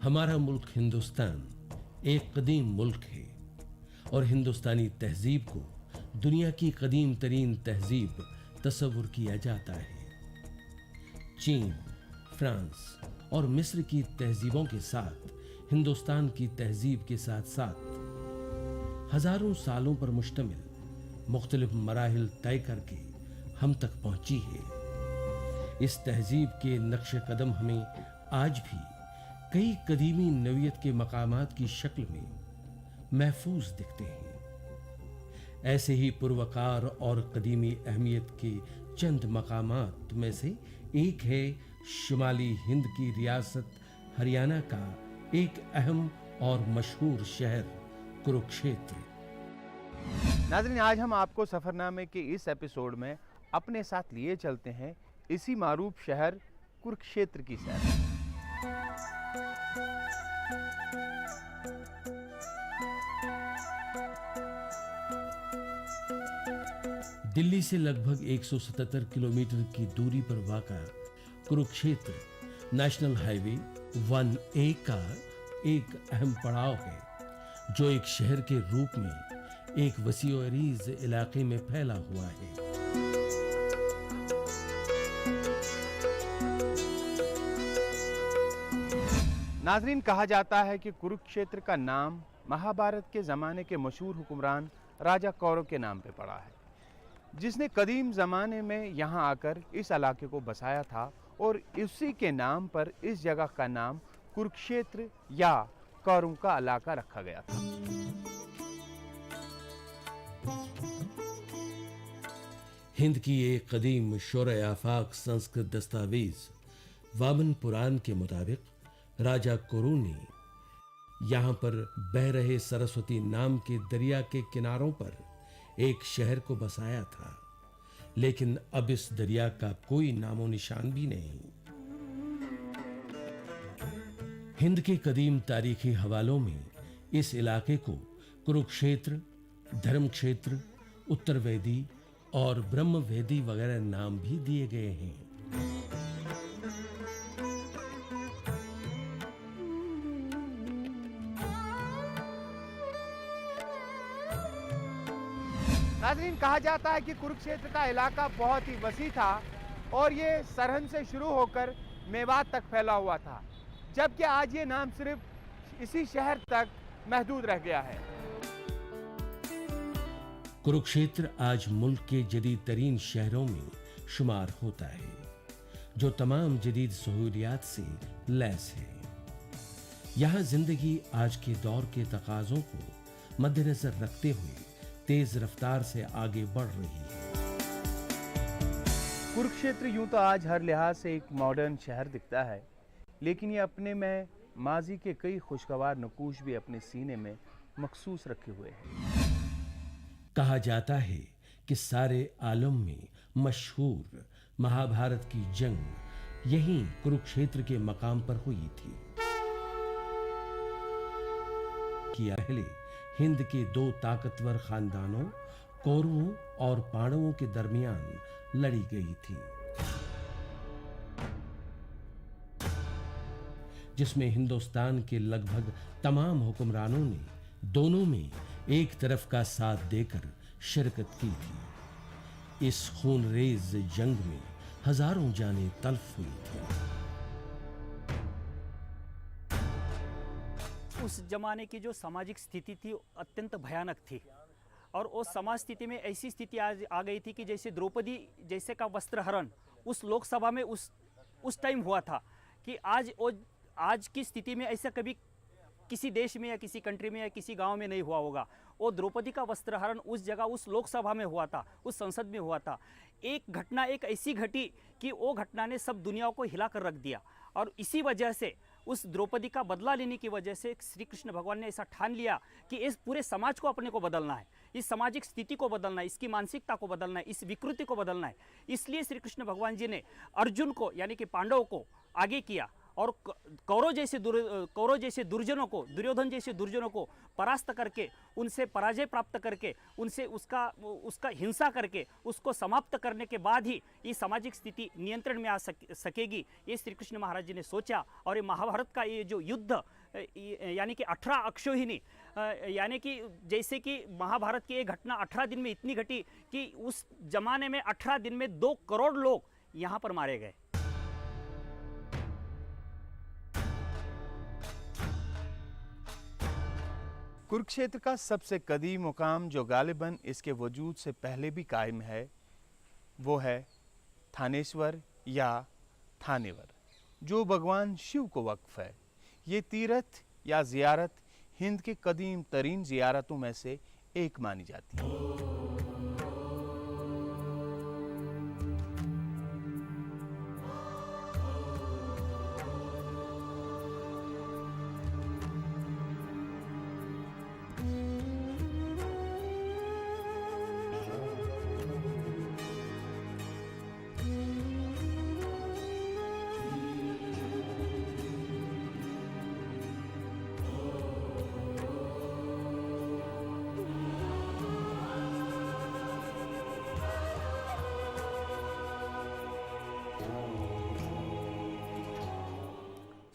हमारा मुल्क हिंदुस्तान एक कदीम मुल्क है और हिंदुस्तानी तहजीब को दुनिया की कदीम तरीन तहजीब तस्वुर किया जाता है। चीन, फ्रांस और मिस्र की तहजीबों के साथ हिंदुस्तान की तहजीब के साथ साथ हजारों सालों पर मुश्तमिल मुख्तलिफ मराहिल तय करके हम तक पहुंची है। इस तहजीब के नक्शे कदम हमें आज भी कई कदीमी नवियत के मकामात की शक्ल में महफूज दिखते हैं। ऐसे ही पुरवकार और कदीमी अहमियत के चंद मकामात में से एक है शुमाली हिंद की रियासत हरियाणा का एक अहम और मशहूर शहर कुरुक्षेत्र। नाज़रीन, आज हम आपको सफरनामे के इस एपिसोड में अपने साथ लिए चलते हैं इसी मारूफ शहर कुरुक्षेत्र की सैर। दिल्ली से लगभग 177 किलोमीटर की दूरी पर वाक़ा कुरुक्षेत्र नेशनल हाईवे 1A का एक अहम पड़ाव है जो एक शहर के रूप में एक वसीअरीज़ इलाके में फैला हुआ है। नाज़रीन, कहा जाता है कि कुरुक्षेत्र का नाम महाभारत के ज़माने के मशहूर हुक्मरान राजा कौरव के नाम पे पड़ा है, जिसने कदीम ज़माने में यहाँ आकर इस इलाके को बसाया था और इसी के नाम पर इस जगह का नाम कुरुक्षेत्र या कौरव का इलाका रखा गया था। हिंद की एक कदीम शोरे आफाक संस्कृत दस्तावेज वामन पुराण के मुताबिक राजा कुरु ने यहाँ पर बह रहे सरस्वती नाम के दरिया के किनारों पर एक शहर को बसाया था, लेकिन अब इस दरिया का कोई नामो निशान भी नहीं। हिंद के कदीम तारीखी हवालों में इस इलाके को कुरुक्षेत्र, धर्मक्षेत्र, उत्तरवेदी और ब्रह्मवेदी वगैरह नाम भी दिए गए हैं। नाज़रीन, कहा जाता है कि कुरुक्षेत्र का इलाका बहुत ही वसी था और ये सरहद से शुरू होकर मेवात तक फैला हुआ था, जबकि आज ये नाम सिर्फ इसी शहर तक महदूद रह गया है। कुरुक्षेत्र आज मुल्क के जदीद तरीन शहरों में शुमार होता है, जो तमाम जदीद सहूलियात से लैस है। यहाँ जिंदगी आज के दौर के तकाज़ों को मद्देनजर रखते हुए तेज रफ्तार से आगे बढ़ रही है। कुरुक्षेत्र यूं तो आज हर लिहाज से एक मॉडर्न शहर दिखता है, लेकिन ये अपने में माजी के कई खुशगवार नकूश भी अपने सीने में मखसूस रखे हुए हैं। कहा जाता है कि सारे आलम में मशहूर महाभारत की जंग यहीं कुरुक्षेत्र के मकाम पर हुई थी। कि पहले हिंद के दो ताकतवर खानदानों कौरवों और पांडवों के दरमियान लड़ी गई थी, जिसमें हिंदुस्तान के लगभग तमाम हुक्मरानों ने दोनों में एक तरफ का साथ देकर शिरकत की थी। इस खूनरेज जंग में हजारों जानें तल्फ हुई थी। उस जमाने की जो सामाजिक स्थिति थी अत्यंत भयानक थी और उस समाज स्थिति में ऐसी स्थिति आ गई थी कि जैसे द्रौपदी जैसे का वस्त्रहरण उस लोकसभा में उस टाइम हुआ था कि आज की स्थिति में ऐसा कभी किसी देश में या किसी कंट्री में या किसी गांव में नहीं हुआ होगा। वो द्रौपदी का वस्त्रहरण उस जगह उस लोकसभा में हुआ था, उस संसद में हुआ था। एक घटना एक ऐसी घटी कि वो घटना ने सब दुनिया को हिला कर रख दिया और इसी वजह से उस द्रौपदी का बदला लेने की वजह से श्री कृष्ण भगवान ने ऐसा ठान लिया कि इस पूरे समाज को अपने को बदलना है, इस सामाजिक स्थिति को बदलना है, इसकी मानसिकता को बदलना है, इस विकृति को बदलना है। इसलिए श्री कृष्ण भगवान जी ने अर्जुन को यानी कि पांडवों को आगे किया और कौरव जैसे दुर्जनों को, दुर्योधन जैसे दुर्जनों को परास्त करके, उनसे पराजय प्राप्त करके, उनसे उसका हिंसा करके उसको समाप्त करने के बाद ही ये सामाजिक स्थिति नियंत्रण में आ सकेगी, ये श्री कृष्ण महाराज जी ने सोचा। और ये महाभारत का ये जो युद्ध यानी कि 18 अक्षौहिणी, यानी कि जैसे कि महाभारत की ये घटना 18 दिन में इतनी घटी कि उस जमाने में 18 दिन में 2 करोड़ लोग यहाँ पर मारे गए। कुरुक्षेत्र का सबसे कदीम मुकाम जो गालिबन इसके वजूद से पहले भी कायम है, वो है थानेश्वर या थानेवर, जो भगवान शिव को वक्फ है। ये तीर्थ या ज़ियारत हिंद के कदीम तरीन ज़ियारतों में से एक मानी जाती है।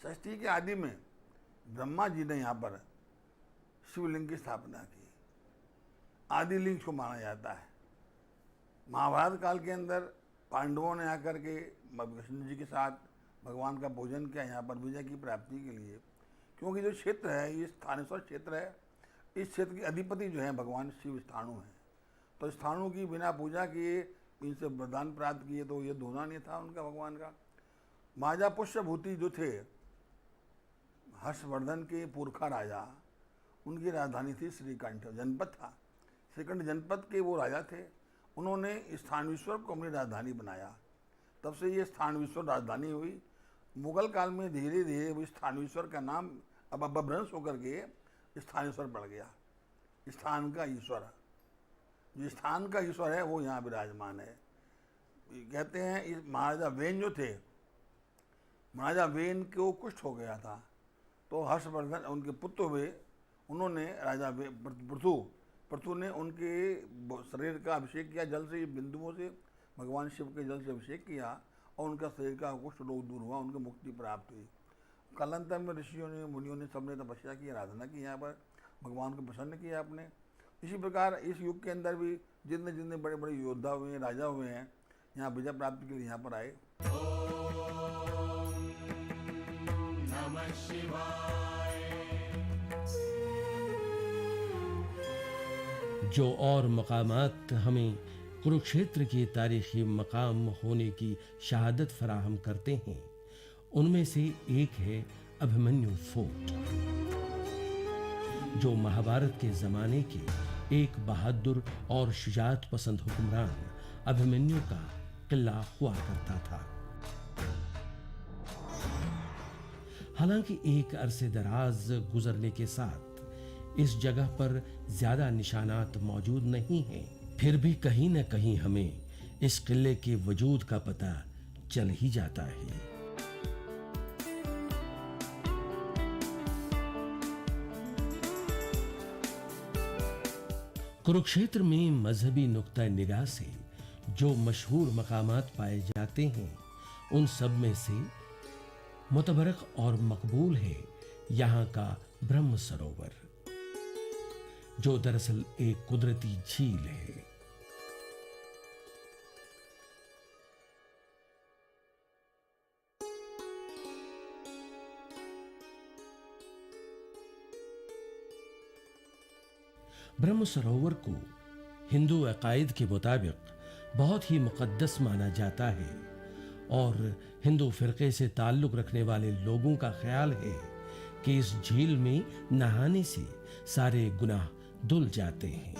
षष्ठी के आदि में ब्रह्मा जी ने यहाँ पर शिवलिंग की स्थापना की। आदिलिंग को माना जाता है। महाभारत काल के अंदर पांडवों ने आकर के कृष्ण जी के साथ भगवान का पूजन किया यहाँ पर विजय की प्राप्ति के लिए, क्योंकि जो क्षेत्र है ये स्थानेश्वर क्षेत्र है। इस क्षेत्र के अधिपति जो हैं भगवान शिव स्थाणु हैं, तो स्थाणु की बिना पूजा किए इनसे वरदान प्राप्त किए तो ये धोना नहीं था उनका भगवान का। महाराजा पुष्यभूति जो थे हर्षवर्धन के पुरखा राजा, उनकी राजधानी थी श्रीकंठ जनपद था। श्रीकंठ जनपद के वो राजा थे। उन्होंने स्थानेश्वर को अपनी राजधानी बनाया, तब से ये स्थानेश्वर राजधानी हुई। मुगल काल में धीरे धीरे वो स्थानेश्वर का नाम अब अपभ्रंश होकर के स्थानेश्वर पड़ गया। स्थान का ईश्वर, जो स्थान का ईश्वर है वो यहाँ विराजमान है। कहते हैं इस महाराजा वेन जो थे, महाराजा वेन को कुष्ठ हो गया था, तो हर्षवर्धन उनके पुत्र हुए, उन्होंने राजा पृथु ने उनके शरीर का अभिषेक किया जल से, बिंदुओं से भगवान शिव के जल से अभिषेक किया और उनका शरीर का कुष्ठ रोग दूर हुआ, उनको मुक्ति प्राप्त हुई। कालांतर में ऋषियों ने, मुनियों ने, सबने तपस्या की, आराधना की, यहाँ पर भगवान को प्रसन्न किया आपने। इसी प्रकार इस युग के अंदर भी जितने जितने बड़े बड़े योद्धा हुए हैं, राजा हुए हैं, यहाँ विजय प्राप्ति के लिए यहाँ पर आए। जो और मकामात हमें कुरुक्षेत्र के तारीखी मकाम होने की शहादत फराहम करते हैं, उनमें से एक है अभिमन्यु फोर्ट, जो महाभारत के जमाने के एक बहादुर और शुजाअत पसंद हुक्मरान अभिमन्यु का किला हुआ करता था। हालांकि एक अरसे दराज गुजरने के साथ इस जगह पर ज्यादा निशानात मौजूद नहीं हैं, फिर भी कहीं न कहीं हमें इस किले के वजूद का पता चल ही जाता है। कुरुक्षेत्र में मजहबी नुक्ता निगाह से जो मशहूर मकामात पाए जाते हैं, उन सब में से मुतबरक और मकबूल है यहाँ का ब्रह्म सरोवर, जो दरअसल एक कुदरती झील है। ब्रह्म सरोवर को हिंदू अकायद के मुताबिक बहुत ही मुकद्दस माना जाता है और हिंदू फिरके से ताल्लुक रखने वाले लोगों का ख्याल है कि इस झील में नहाने से सारे गुनाह धुल जाते हैं।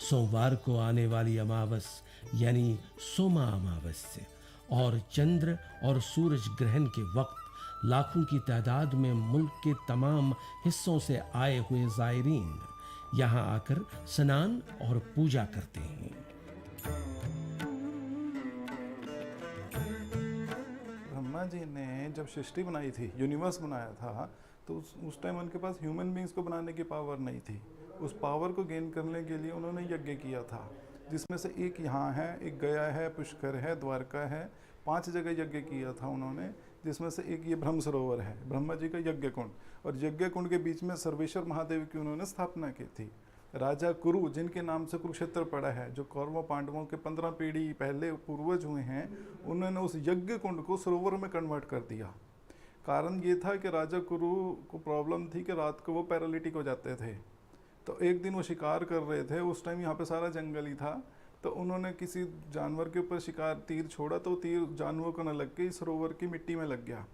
सोमवार को आने वाली अमावस यानी सोमा अमावस्या और चंद्र और सूरज ग्रहण के वक्त लाखों की तादाद में मुल्क के तमाम हिस्सों से आए हुए जायरीन यहाँ आकर स्नान और पूजा करते हैं। ब्रह्मा जी ने जब सृष्टि बनाई थी, यूनिवर्स बनाया था, तो उस टाइम उनके पास ह्यूमन बींग्स को बनाने की पावर नहीं थी। उस पावर को गेन करने के लिए उन्होंने यज्ञ किया था, जिसमें से एक यहाँ है, एक गया है, पुष्कर है, द्वारका है, 5 जगह यज्ञ किया था उन्होंने, जिसमें से एक ये ब्रह्म सरोवर है, ब्रह्मा जी का यज्ञ कुंड, और यज्ञ कुंड के बीच में सर्वेश्वर महादेव की उन्होंने स्थापना की थी। राजा कुरु, जिनके नाम से कुरुक्षेत्र पड़ा है, जो कौरवों पांडवों के 15 पीढ़ी पहले पूर्वज हुए हैं, उन्होंने उस यज्ञ कुंड को सरोवर में कन्वर्ट कर दिया। कारण ये था कि राजा कुरु को प्रॉब्लम थी कि रात को वो पैरालिटिक हो जाते थे। तो एक दिन वो शिकार कर रहे थे, उस टाइम यहाँ पे सारा जंगल ही था, तो उन्होंने किसी जानवर के ऊपर शिकार तीर छोड़ा, तो तीर जानवर को न लग के सरोवर की मिट्टी में लग गया।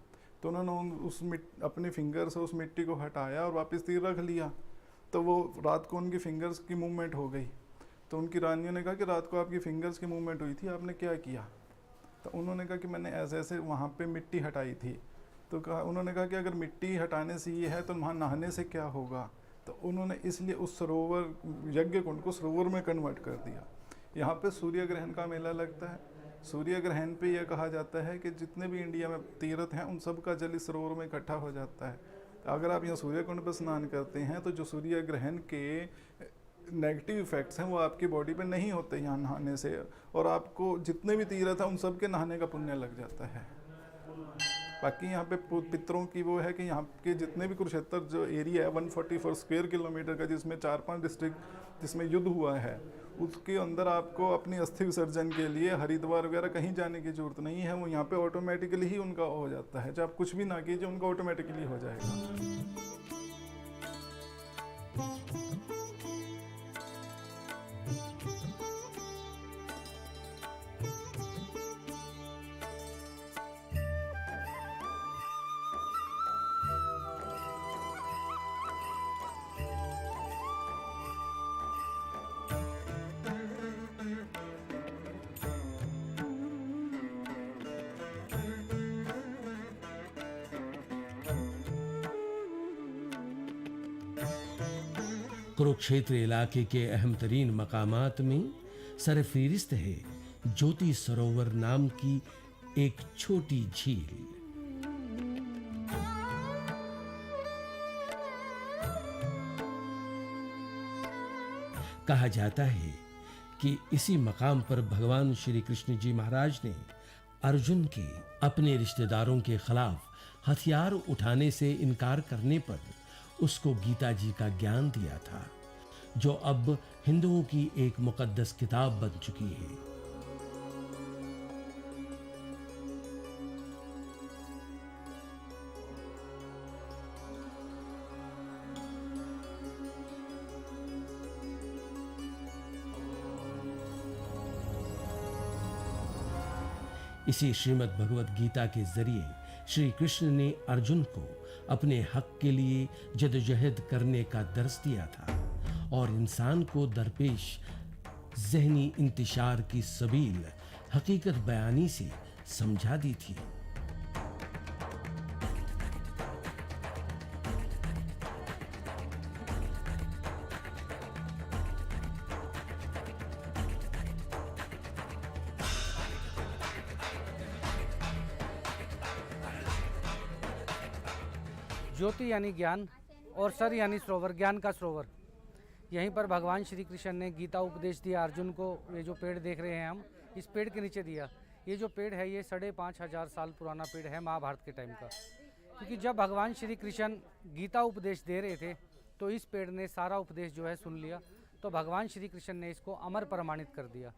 तो उन्होंने अपने फिंगर से उस मिट्टी को हटाया और वापस तीर रख लिया। तो वो रात को उनकी फिंगर्स की मूवमेंट हो गई। तो उनकी रानियों ने कहा कि रात को आपकी फिंगर्स की मूवमेंट हुई थी, आपने क्या किया? तो उन्होंने कहा कि मैंने ऐसे ऐसे वहाँ पे मिट्टी हटाई थी। तो उन्होंने कहा कि अगर मिट्टी हटाने से ये है तो वहाँ नहाने से क्या होगा? तो उन्होंने इसलिए उस सरोवर, यज्ञ कुंड को सरोवर में कन्वर्ट कर दिया। यहाँ पे सूर्य ग्रहण का मेला लगता है। सूर्य ग्रहण पे यह कहा जाता है कि जितने भी इंडिया में तीर्थ हैं उन सब का जल इस सरोवर में इकट्ठा हो जाता है। अगर आप यहाँ सूर्य कुंड पर स्नान करते हैं तो जो सूर्य ग्रहण के नेगेटिव इफेक्ट्स हैं वो आपकी बॉडी पे नहीं होते यहाँ नहाने से, और आपको जितने भी तीर्थ हैं उन सब के नहाने का पुण्य लग जाता है। बाकी यहाँ पे पितरों की वो है कि यहाँ के जितने भी कुरुक्षेत्र जो एरिया है 144 स्क्वायर किलोमीटर का, जिसमें 4-5 डिस्ट्रिक्ट जिसमें युद्ध हुआ है, उसके अंदर आपको अपनी अस्थि विसर्जन के लिए हरिद्वार वगैरह कहीं जाने की जरूरत नहीं है। वो यहाँ पे ऑटोमेटिकली ही उनका हो जाता है। जब आप कुछ भी ना कीजिए उनका ऑटोमेटिकली हो जाएगा। कुरुक्षेत्र इलाके के अहम तरीन मकामात में सरफहरिस्त है ज्योति सरोवर नाम की एक छोटी झील। कहा जाता है कि इसी मकाम पर भगवान श्री कृष्ण जी महाराज ने अर्जुन के अपने रिश्तेदारों के खिलाफ हथियार उठाने से इनकार करने पर उसको गीता जी का ज्ञान दिया था, जो अब हिंदुओं की एक मुकद्दस किताब बन चुकी है। इसी श्रीमद् भगवत गीता के जरिए श्री कृष्ण ने अर्जुन को अपने हक के लिए जदोजहद करने का दर्स दिया था और इंसान को दरपेश ज़हनी इंतिशार की सबील हकीकत बयानी से समझा दी थी। ज्योति यानी ज्ञान और सर यानी सरोवर, ज्ञान का सरोवर। यहीं पर भगवान श्री कृष्ण ने गीता उपदेश दिया अर्जुन को। ये जो पेड़ देख रहे हैं हम, इस पेड़ के नीचे दिया। ये जो पेड़ है ये 5,500 साल पुराना पेड़ है, महाभारत के टाइम का। क्योंकि जब भगवान श्री कृष्ण गीता उपदेश दे रहे थे तो इस पेड़ ने सारा उपदेश जो है सुन लिया, तो भगवान श्री कृष्ण ने इसको अमर प्रमाणित कर दिया।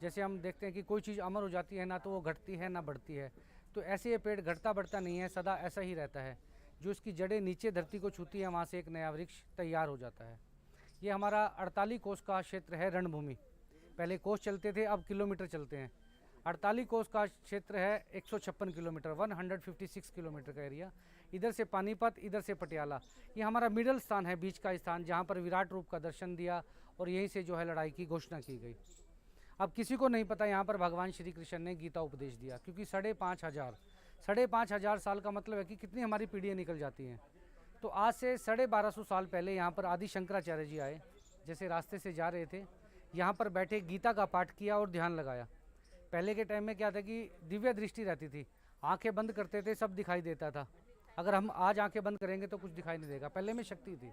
जैसे हम देखते हैं कि कोई चीज़ अमर हो जाती है ना तो वो घटती है ना बढ़ती है, तो ऐसे ये पेड़ घटता बढ़ता नहीं है, सदा ऐसा ही रहता है। जो इसकी जड़ें नीचे धरती को छूती है वहाँ से एक नया वृक्ष तैयार हो जाता है। ये हमारा 48 कोस का क्षेत्र है, रणभूमि। पहले कोस चलते थे, अब किलोमीटर चलते हैं। 48 कोस का क्षेत्र है 156 किलोमीटर, 156 किलोमीटर का एरिया। इधर से पानीपत, इधर से पटियाला। ये हमारा मिडल स्थान है, बीच का स्थान, जहाँ पर विराट रूप का दर्शन दिया और यहीं से जो है लड़ाई की घोषणा की गई। अब किसी को नहीं पता यहाँ पर भगवान श्री कृष्ण ने गीता उपदेश दिया, क्योंकि 5,500 साल का मतलब है कि कितनी हमारी पीढ़ियाँ निकल जाती हैं। तो आज से 1250 साल पहले यहाँ पर आदि शंकराचार्य जी आए। जैसे रास्ते से जा रहे थे, यहाँ पर बैठे गीता का पाठ किया और ध्यान लगाया। पहले के टाइम में क्या था कि दिव्य दृष्टि रहती थी। आंखें बंद करते थे सब दिखाई देता था। अगर हम आज आंखें बंद करेंगे तो कुछ दिखाई नहीं देगा, पहले में शक्ति थी।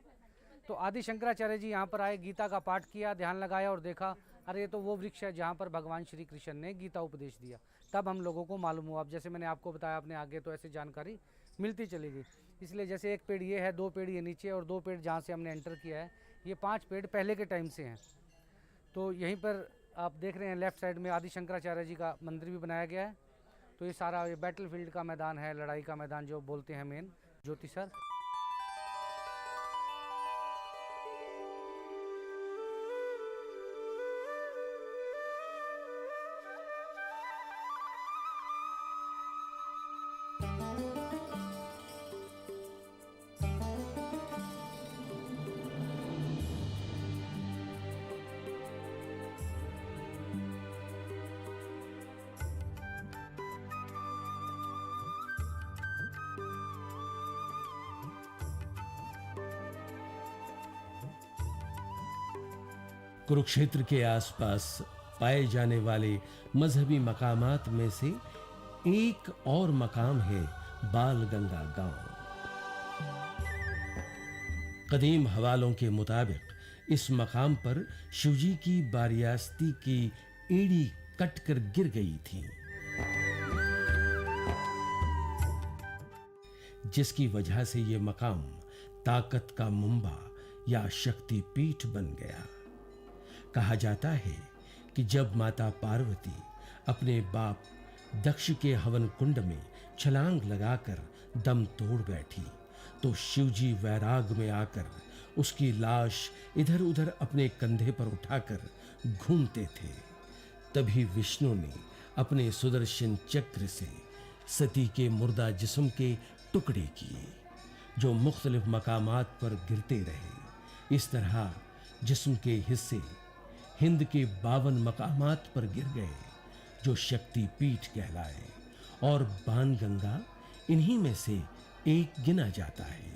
तो आदि शंकराचार्य जी यहाँ पर आए, गीता का पाठ किया, ध्यान लगाया और देखा अरे ये तो वो वृक्ष है जहाँ पर भगवान श्री कृष्ण ने गीता उपदेश दिया। तब हम लोगों को मालूम हुआ। अब जैसे मैंने आपको बताया, अपने आगे तो ऐसी जानकारी मिलती चली गई। इसलिए जैसे एक पेड़ ये है, 2 पेड़ ये नीचे और 2 पेड़ जहाँ से हमने एंटर किया है, ये 5 पेड़ पहले के टाइम से हैं। तो यहीं पर आप देख रहे हैं लेफ्ट साइड में आदि शंकराचार्य जी का मंदिर भी बनाया गया है। तो ये सारा ये बैटल फील्ड का मैदान है, लड़ाई का मैदान जो बोलते हैं मेन ज्योति सर। कुरुक्षेत्र के आसपास पाए जाने वाले मजहबी मकामात में से एक और मकाम है बालगंगा गांव। कदीम हवालों के मुताबिक इस मकाम पर शिवजी की बारियास्ती की एड़ी कटकर गिर गई थी, जिसकी वजह से यह मकाम ताकत का मुंबा या शक्ति पीठ बन गया। कहा जाता है कि जब माता पार्वती अपने बाप दक्ष के हवन कुंड में छलांग लगाकर दम तोड़ बैठी तो शिवजी वैराग में आकर उसकी लाश इधर उधर अपने कंधे पर उठाकर घूमते थे। तभी विष्णु ने अपने सुदर्शन चक्र से सती के मुर्दा जिस्म के टुकड़े किए जो मुख्तलिफ मकामात पर गिरते रहे। इस तरह जिस्म के हिस्से हिंद के 52 मकामात पर गिर गए जो शक्ति पीठ कहलाए, और बाणगंगा इन्हीं में से एक गिना जाता है।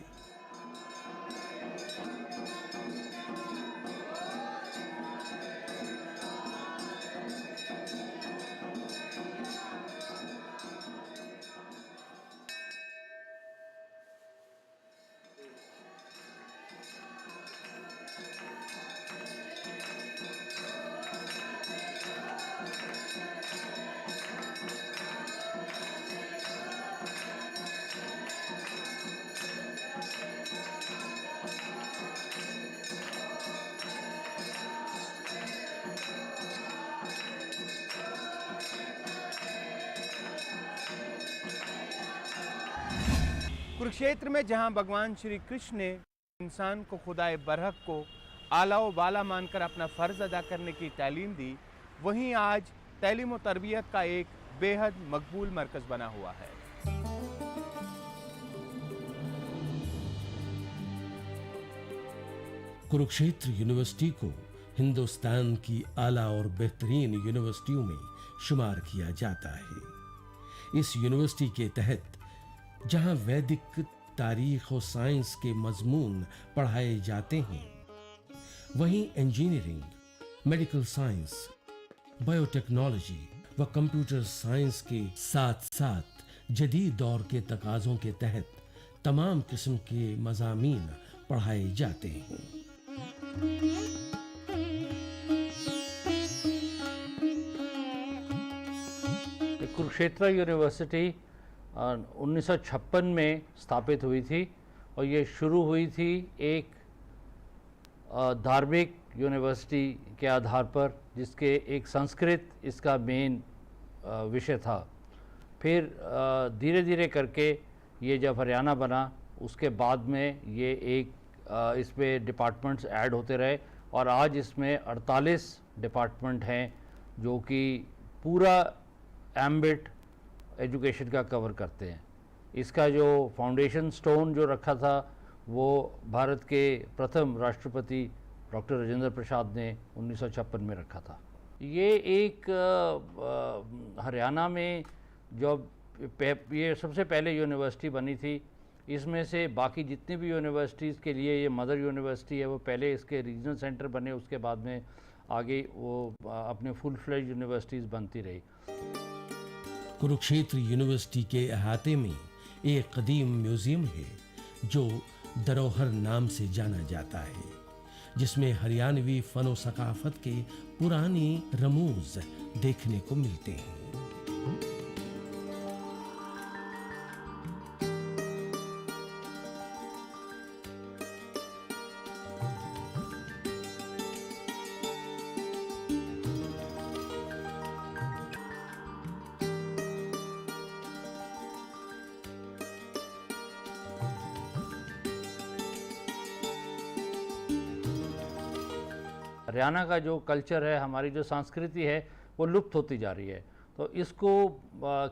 कुरुक्षेत्र में जहां भगवान श्री कृष्ण ने इंसान को खुदाए बरहक को आला व बाला मानकर अपना फ़र्ज अदा करने की तालीम दी, वहीं आज तालीम व तरबियत का एक बेहद मकबूल मरकज़ बना हुआ है। कुरुक्षेत्र यूनिवर्सिटी को हिंदुस्तान की आला और बेहतरीन यूनिवर्सिटियों में शुमार किया जाता है। इस यूनिवर्सिटी के तहत जहां वैदिक तारीख और साइंस के मजमून पढ़ाए जाते हैं, वहीं इंजीनियरिंग, मेडिकल साइंस, बायोटेक्नोलॉजी व कंप्यूटर साइंस के साथ साथ जदीद दौर के तकाज़ों के तहत तमाम किस्म के मज़ामीन पढ़ाए जाते हैं। कुरुक्षेत्र यूनिवर्सिटी 1956 में स्थापित हुई थी और ये शुरू हुई थी एक धार्मिक यूनिवर्सिटी के आधार पर, जिसके एक संस्कृत इसका मेन विषय था। फिर धीरे धीरे करके ये जब हरियाणा बना उसके बाद में ये एक इसमें डिपार्टमेंट्स ऐड होते रहे और आज इसमें 48 डिपार्टमेंट हैं जो कि पूरा एम्बिट एजुकेशन का कवर करते हैं। इसका जो फाउंडेशन स्टोन जो रखा था वो भारत के प्रथम राष्ट्रपति डॉक्टर राजेंद्र प्रसाद ने 1956 में रखा था। ये एक हरियाणा में जब ये सबसे पहले यूनिवर्सिटी बनी थी, इसमें से बाकी जितनी भी यूनिवर्सिटीज़ के लिए ये मदर यूनिवर्सिटी है, वो पहले इसके रीजनल सेंटर बने, उसके बाद में आगे वो अपने फुल फ्लेज यूनिवर्सिटीज़ बनती रही। कुरुक्षेत्र यूनिवर्सिटी के अहाते में एक कदीम म्यूजियम है जो धरोहर नाम से जाना जाता है, जिसमें हरियाणवी फनो सकाफत के पुराने रमूज देखने को मिलते हैं। हरियाणा का जो कल्चर है, हमारी जो संस्कृति है, वो लुप्त होती जा रही है। तो इसको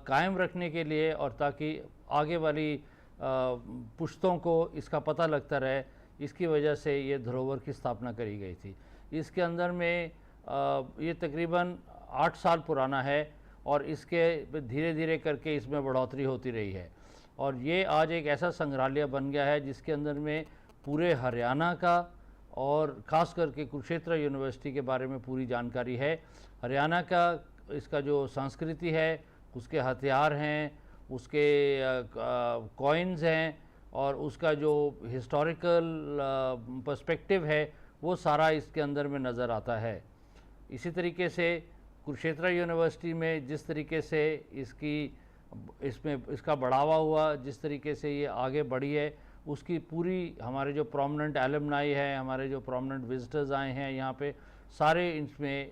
कायम रखने के लिए और ताकि आगे वाली पुश्तों को इसका पता लगता रहे, इसकी वजह से ये धरोहर की स्थापना करी गई थी। इसके अंदर में ये तकरीबन 8 साल पुराना है और इसके धीरे धीरे करके इसमें बढ़ोतरी होती रही है और ये आज एक ऐसा संग्रहालय बन गया है जिसके अंदर में पूरे हरियाणा का और ख़ास करके कुरुक्षेत्र यूनिवर्सिटी के बारे में पूरी जानकारी है। हरियाणा का इसका जो संस्कृति है, उसके हथियार हैं, उसके कॉइन्स हैं और उसका जो हिस्टोरिकल पर्सपेक्टिव है, वो सारा इसके अंदर में नज़र आता है। इसी तरीके से कुरुक्षेत्र यूनिवर्सिटी में जिस तरीके से इसका बढ़ावा हुआ, जिस तरीके से ये आगे बढ़ी है, उसकी पूरी हमारे जो प्रोमिनेंट एलुमनाई है, हमारे जो प्रोमिनेंट विजिटर्स आए हैं यहाँ पे, सारे इसमें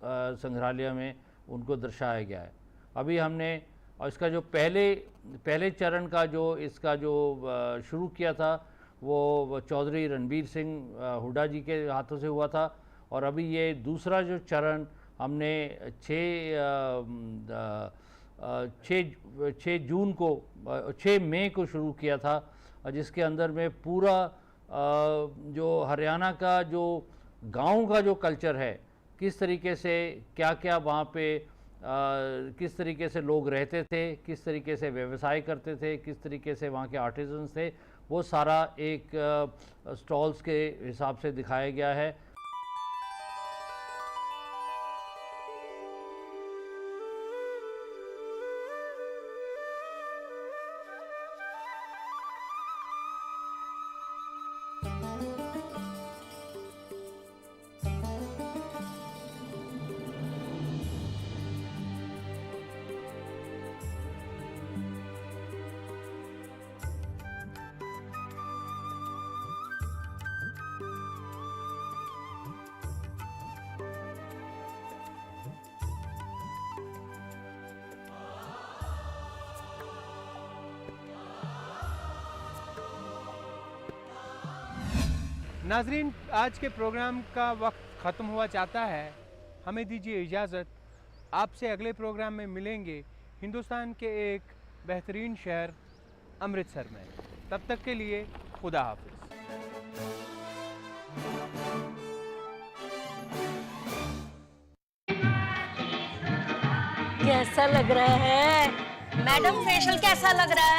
संग्रहालय में उनको दर्शाया गया है। अभी हमने और इसका जो पहले चरण का जो इसका जो शुरू किया था वो चौधरी रणबीर सिंह हुड्डा जी के हाथों से हुआ था और अभी ये दूसरा जो चरण हमने 6 मई को शुरू किया था, जिसके अंदर में पूरा जो हरियाणा का जो गांव का जो कल्चर है, किस तरीके से क्या क्या वहाँ पे किस तरीके से लोग रहते थे, किस तरीके से व्यवसाय करते थे, किस तरीके से वहाँ के आर्टिजन्स थे, वो सारा एक स्टॉल्स के हिसाब से दिखाया गया है। नाजरीन, आज के प्रोग्राम का वक्त ख़त्म हुआ चाहता है, हमें दीजिए इजाज़त। आपसे अगले प्रोग्राम में मिलेंगे हिंदुस्तान के एक बेहतरीन शहर अमृतसर में। तब तक के लिए खुदा हाफिज़। कैसा लग रहा है मैडम? फेशियल कैसा लग रहा है?